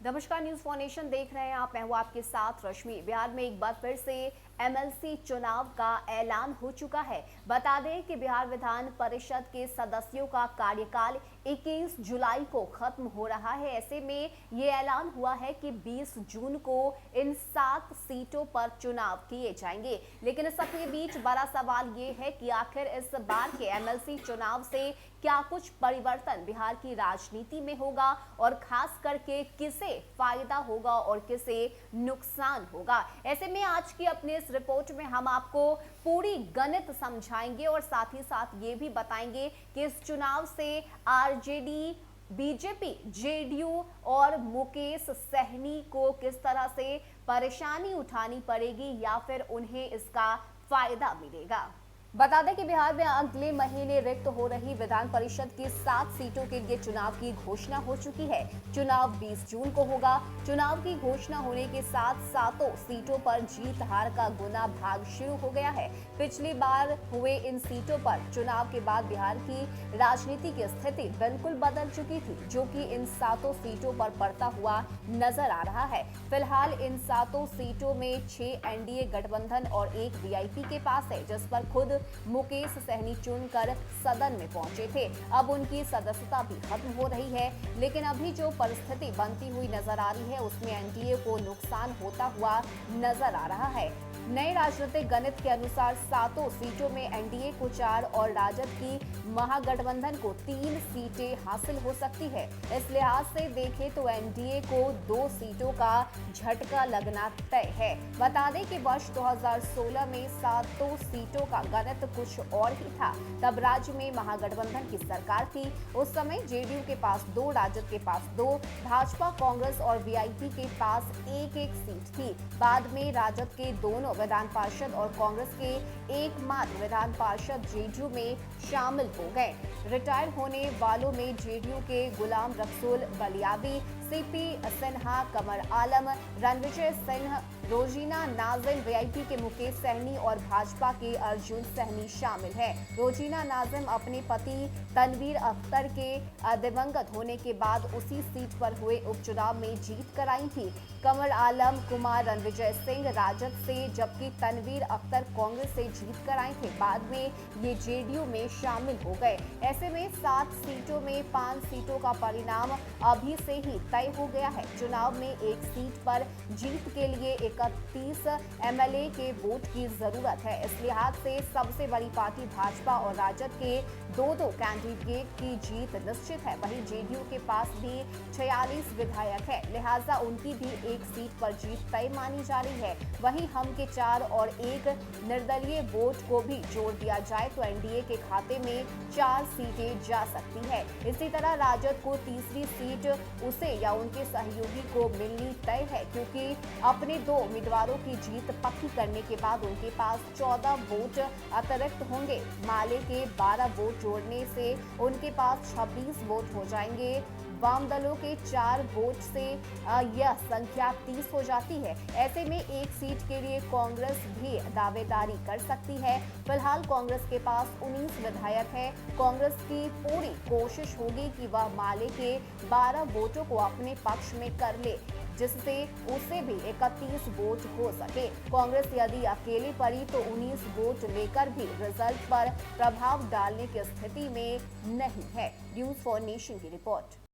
नमस्कार, news for nation देख रहे हैं आप। मैं हूं आपके साथ रश्मि। बिहार में एक बार फिर से एमएलसी चुनाव का ऐलान हो चुका है। बता दें कि बिहार विधान परिषद के सदस्यों का कार्यकाल 21 जुलाई को खत्म हो रहा है। ऐसे में ये ऐलान हुआ है कि 20 जून को इन 7 सीटों पर चुनाव किए जाएंगे। लेकिन इस सबके बीच बड़ा सवाल ये है कि आखिर इस बार के एमएलसी चुनाव से क्या कुछ परिवर्तन बिहार की राजनीति में होगा और खास करके किसे फायदा होगा और किसे नुकसान होगा। ऐसे में आज की अपने इस रिपोर्ट में हम आपको पूरी गणित समझाएंगे और साथ ही साथ ये भी बताएंगे कि इस चुनाव से आरजेडी, बीजेपी, जेडीयू और मुकेश सहनी को किस तरह से परेशानी उठानी पड़ेगी या फिर उन्हें इसका फायदा मिलेगा। बता दें कि बिहार में अगले महीने रिक्त हो रही विधान परिषद की 7 सीटों के लिए चुनाव की घोषणा हो चुकी है। चुनाव 20 जून को होगा। चुनाव की घोषणा होने के साथ सातों सीटों पर जीत हार का गुना भाग शुरू हो गया है। पिछली बार हुए इन सीटों पर चुनाव के बाद बिहार की राजनीति की स्थिति बिल्कुल बदल चुकी थी, जो कि इन 7 सीटों पर पड़ता हुआ नजर आ रहा है। फिलहाल इन 7 सीटों में 6 एनडीए गठबंधन और 1 वीआईपी के पास है, जिस पर खुद मुकेश सहनी चुनकर सदन में पहुंचे थे। अब उनकी सदस्यता भी खत्म हो रही है, लेकिन अभी जो परिस्थिति बनती हुई नजर आ रही है उसमें एनडीए को नुकसान होता हुआ नजर आ रहा है। नए राजनीतिक गणित के अनुसार 7 सीटों में एनडीए को 4 और राजद की महागठबंधन को 3 सीटें हासिल हो सकती है। इस लिहाज से देखें तो एनडीए को 2 सीटों का झटका लगना तय है। बता दें कि वर्ष 2016 में 7 सीटों का गणित कुछ और ही था। तब राज्य में महागठबंधन की सरकार थी। उस समय जेडीयू के पास 2, राजद के पास 2, भाजपा, कांग्रेस और वीआईपी के पास 1-1 सीट थी। बाद में राजद के दोनों विधान पार्षद और कांग्रेस के एकमात्र विधान पार्षद जेडीयू में शामिल हो गए। रिटायर होने वालों में जेडीयू के गुलाम रसूल बलियावी, सीपी सिन्हा, कमर आलम, रणविजय सिंह, रोजीना नाजिम, वीआईपी के मुकेश सहनी और भाजपा के अर्जुन सहनी शामिल है। रोजीना नाजिम अपने पति तनवीर अख्तर के दिवंगत होने के बाद उसी सीट पर हुए उपचुनाव में जीत कराई थी। कमर आलम कुमार रणविजय सिंह राजद से, जबकि तनवीर अख्तर कांग्रेस से जीत कर आए थे। बाद में ये जेडीयू में शामिल हो गए। ऐसे में 7 सीटों में 5 सीटों का परिणाम अभी से ही तय हो गया है। चुनाव में एक सीट पर जीत के लिए 31 एमएलए के वोट की जरूरत है। इस लिहाज से सबसे बड़ी पार्टी भाजपा और राजद के 2-2 कैंडिडेट की जीत निश्चित है। वहीं जेडीयू के पास भी 46 विधायक है, लिहाजा उनकी भी एक सीट पर जीत तय मानी जा रही है। वहीं हम के 4 और 1 निर्दलीय वोट को भी जोड़ दिया जाए तो एनडीए के खाते में 4 सीटें जा सकती है। इसी तरह राजद को तीसरी सीट उसे या उनके सहयोगी को मिलनी तय है, क्योंकि अपने 2 उम्मीदवारों की जीत पक्की करने के बाद उनके पास 14 वोट अतिरिक्त होंगे। माले के 12 वोट जोड़ने से उनके पास 26 वोट हो जाएंगे। वाम दलों के 4 वोट से यह संख्या 30 हो जाती है। ऐसे में एक सीट के लिए कांग्रेस भी दावेदारी कर सकती है। फिलहाल कांग्रेस के पास 19 विधायक है। कांग्रेस की पूरी कोशिश होगी कि वह माले के 12 वोटों को अपने पक्ष में कर ले, जिससे उसे भी 31 वोट हो सके। कांग्रेस यदि अकेले पड़ी तो 19 वोट लेकर भी रिजल्ट पर प्रभाव डालने की स्थिति में नहीं है। न्यूज फॉर नेशन की रिपोर्ट।